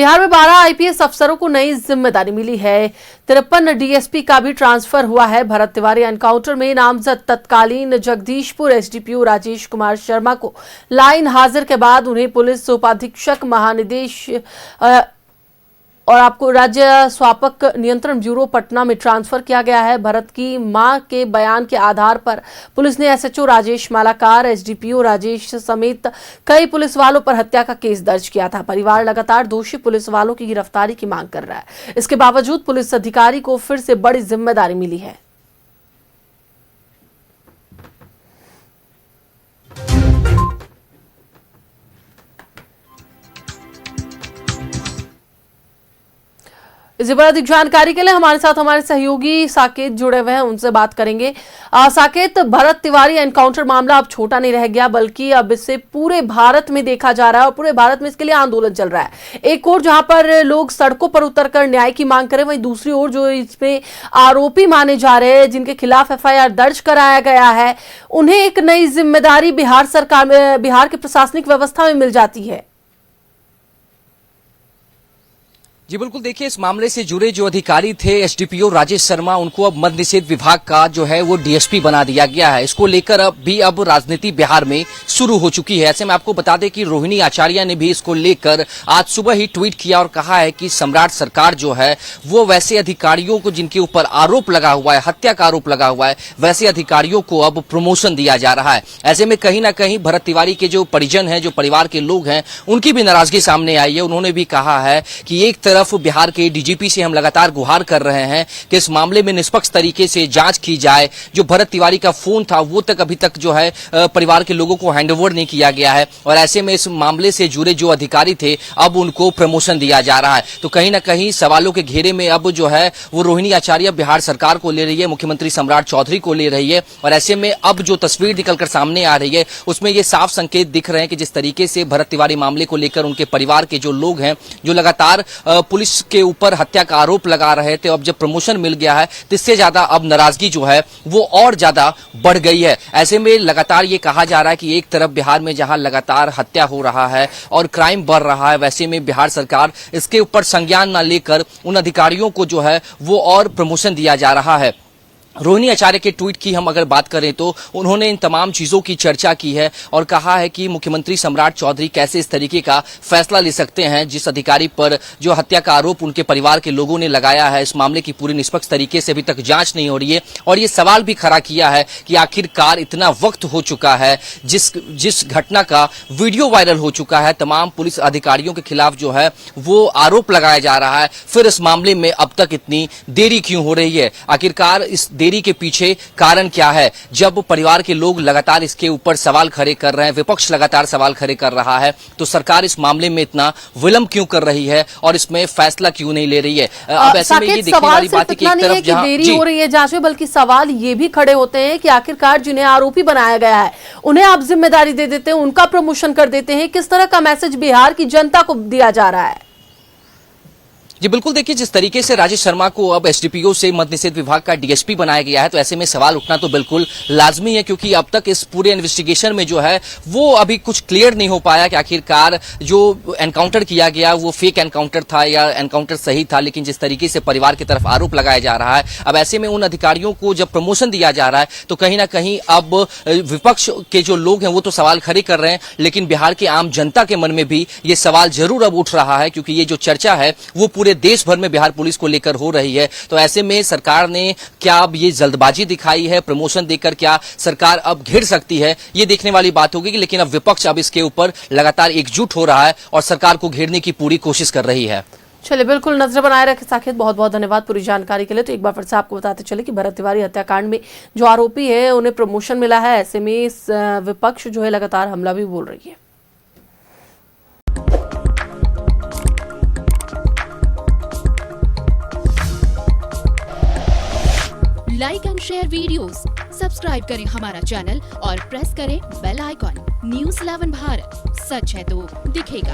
बिहार में 12 आईपीएस अफसरों को नई जिम्मेदारी मिली है। 53 डीएसपी का भी ट्रांसफर हुआ है। भरत तिवारी एनकाउंटर में नामजद तत्कालीन जगदीशपुर एसडीपीओ राजेश कुमार शर्मा को लाइन हाजिर के बाद उन्हें पुलिस उपाधीक्षक महानिदेश और आपको राज्य स्वापक नियंत्रण ब्यूरो पटना में ट्रांसफर किया गया है। भरत की मां के बयान के आधार पर पुलिस ने एसएचओ राजेश मालाकार, एसडीपीओ राजेश समेत कई पुलिस वालों पर हत्या का केस दर्ज किया था। परिवार लगातार दोषी पुलिस वालों की गिरफ्तारी की मांग कर रहा है। इसके बावजूद पुलिस अधिकारी को फिर से बड़ी जिम्मेदारी मिली है। इसी पर अधिक जानकारी के लिए हमारे साथ हमारे सहयोगी साकेत जुड़े हुए हैं, उनसे बात करेंगे। साकेत, भरत तिवारी एनकाउंटर मामला अब छोटा नहीं रह गया, बल्कि अब इसे पूरे भारत में देखा जा रहा है और पूरे भारत में इसके लिए आंदोलन चल रहा है। एक ओर जहां पर लोग सड़कों पर उतरकर न्याय की मांग करें, वहीं दूसरी ओर जो इसमें आरोपी माने जा रहे हैं, जिनके खिलाफ एफआईआर दर्ज कराया गया है, उन्हें एक नई जिम्मेदारी बिहार सरकार में, बिहार की प्रशासनिक व्यवस्था में मिल जाती है। जी बिल्कुल, देखिए इस मामले से जुड़े जो अधिकारी थे एसडीपीओ राजेश शर्मा, उनको अब मद्य निषेध विभाग का जो है वो डीएसपी बना दिया गया है। इसको लेकर अब राजनीति बिहार में शुरू हो चुकी है। ऐसे में आपको बता दें कि रोहिणी आचार्य ने भी इसको लेकर आज सुबह ही ट्वीट किया और कहा है कि सम्राट सरकार जो है वो वैसे अधिकारियों को जिनके ऊपर आरोप लगा हुआ है, हत्या का आरोप लगा हुआ है, वैसे अधिकारियों को अब प्रमोशन दिया जा रहा है। ऐसे में कहीं ना कहीं भरत तिवारी के जो परिजन हैं, जो परिवार के लोग हैं, उनकी भी नाराजगी सामने आई है। उन्होंने भी कहा है कि एक तरफ बिहार के डीजीपी से हम लगातार गुहार कर रहे हैं कि इस मामले में निष्पक्ष तरीके से जांच की जाए। जो भरत तिवारी का फोन था वो तक अभी तक जो है परिवार के लोगों को हैंडओवर नहीं किया गया है और ऐसे में इस मामले से जुड़े जो अधिकारी थे अब उनको प्रमोशन दिया जा रहा है। तो कहीं ना कहीं सवालों के घेरे में अब जो है वो रोहिणी आचार्य बिहार सरकार को ले रही है, मुख्यमंत्री सम्राट चौधरी को ले रही है और ऐसे में अब जो तस्वीर निकलकर सामने आ रही है उसमें ये साफ संकेत दिख रहे हैं कि जिस तरीके से भरत तिवारी मामले को लेकर उनके परिवार के जो लोग हैं, जो लगातार पुलिस के ऊपर हत्या का आरोप लगा रहे थे, अब जब प्रमोशन मिल गया है तो इससे ज्यादा अब नाराजगी जो है वो और ज्यादा बढ़ गई है। ऐसे में लगातार ये कहा जा रहा है कि एक तरफ बिहार में जहां लगातार हत्या हो रहा है और क्राइम बढ़ रहा है, वैसे में बिहार सरकार इसके ऊपर संज्ञान न लेकर उन अधिकारियों को जो है वो और प्रमोशन दिया जा रहा है। रोहिणी आचार्य के ट्वीट की हम अगर बात करें तो उन्होंने इन तमाम चीजों की चर्चा की है और कहा है कि मुख्यमंत्री सम्राट चौधरी कैसे इस तरीके का फैसला ले सकते हैं जिस अधिकारी पर जो हत्या का आरोप उनके परिवार के लोगों ने लगाया है। इस मामले की पूरी निष्पक्ष तरीके से अभी तक जांच नहीं हो रही है और ये सवाल भी खड़ा किया है कि आखिरकार इतना वक्त हो चुका है, जिस घटना का वीडियो वायरल हो चुका है, तमाम पुलिस अधिकारियों के खिलाफ जो है वो आरोप लगाया जा रहा है, फिर इस मामले में अब तक इतनी देरी क्यों हो रही है? आखिरकार इस देरी के पीछे कारण क्या है? जब परिवार के लोग लगातार इसके ऊपर सवाल खड़े कर रहे हैं, विपक्ष लगातार सवाल खड़े कर रहा है, तो सरकार इस मामले में इतना विलंब क्यों कर रही है और इसमें फैसला क्यों नहीं ले रही है? अब ऐसे में ये देखने वाली बात है कि एक तरफ जहां देरी हो रही है जांच में, बल्कि सवाल ये भी खड़े होते हैं कि आखिरकार जिन्हें आरोपी बनाया गया है उन्हें आप जिम्मेदारी दे देते हैं, उनका प्रमोशन कर देते हैं। किस तरह का मैसेज बिहार की जनता को दिया जा रहा है? जी बिल्कुल, देखिए जिस तरीके से राजेश शर्मा को अब एसडीपीओ से मद्य निषेध विभाग का डीएसपी बनाया गया है तो ऐसे में सवाल उठना तो बिल्कुल लाजमी है, क्योंकि अब तक इस पूरे इन्वेस्टिगेशन में जो है वो अभी कुछ क्लियर नहीं हो पाया कि आखिरकार जो एनकाउंटर किया गया वो फेक एनकाउंटर था या एनकाउंटर सही था। लेकिन जिस तरीके से परिवार की तरफ आरोप लगाया जा रहा है, अब ऐसे में उन अधिकारियों को जब प्रमोशन दिया जा रहा है तो कहीं ना कहीं अब विपक्ष के जो लोग हैं वो तो सवाल खड़े कर रहे हैं, लेकिन बिहार के आम जनता के मन में भी ये सवाल जरूर अब उठ रहा है, क्योंकि ये जो चर्चा है वो पूरे देश भर में बिहार पुलिस को लेकर हो रही है। तो ऐसे में सरकार ने क्या अब ये जल्दबाजी दिखाई है? प्रमोशन देकर क्या सरकार अब घिर सकती है? ये देखने वाली बात होगी, लेकिन अब विपक्ष अब इसके ऊपर लगातार एकजुट हो रहा है और सरकार को घेरने की पूरी कोशिश कर रही है। चलिए, बिल्कुल नजर बनाए रखे साकेत, बहुत बहुत धन्यवाद पूरी जानकारी के लिए। तो एक बार फिर से आपको बताते चले कि भरत तिवारी हत्याकांड में जो आरोपी है उन्हें प्रमोशन मिला है। ऐसे में विपक्ष जो है लगातार हमला भी बोल रही है। Like and share videos, subscribe करें हमारा चैनल और प्रेस करें बेल आइकॉन। न्यूज़ 11 भारत, सच है तो दिखेगा।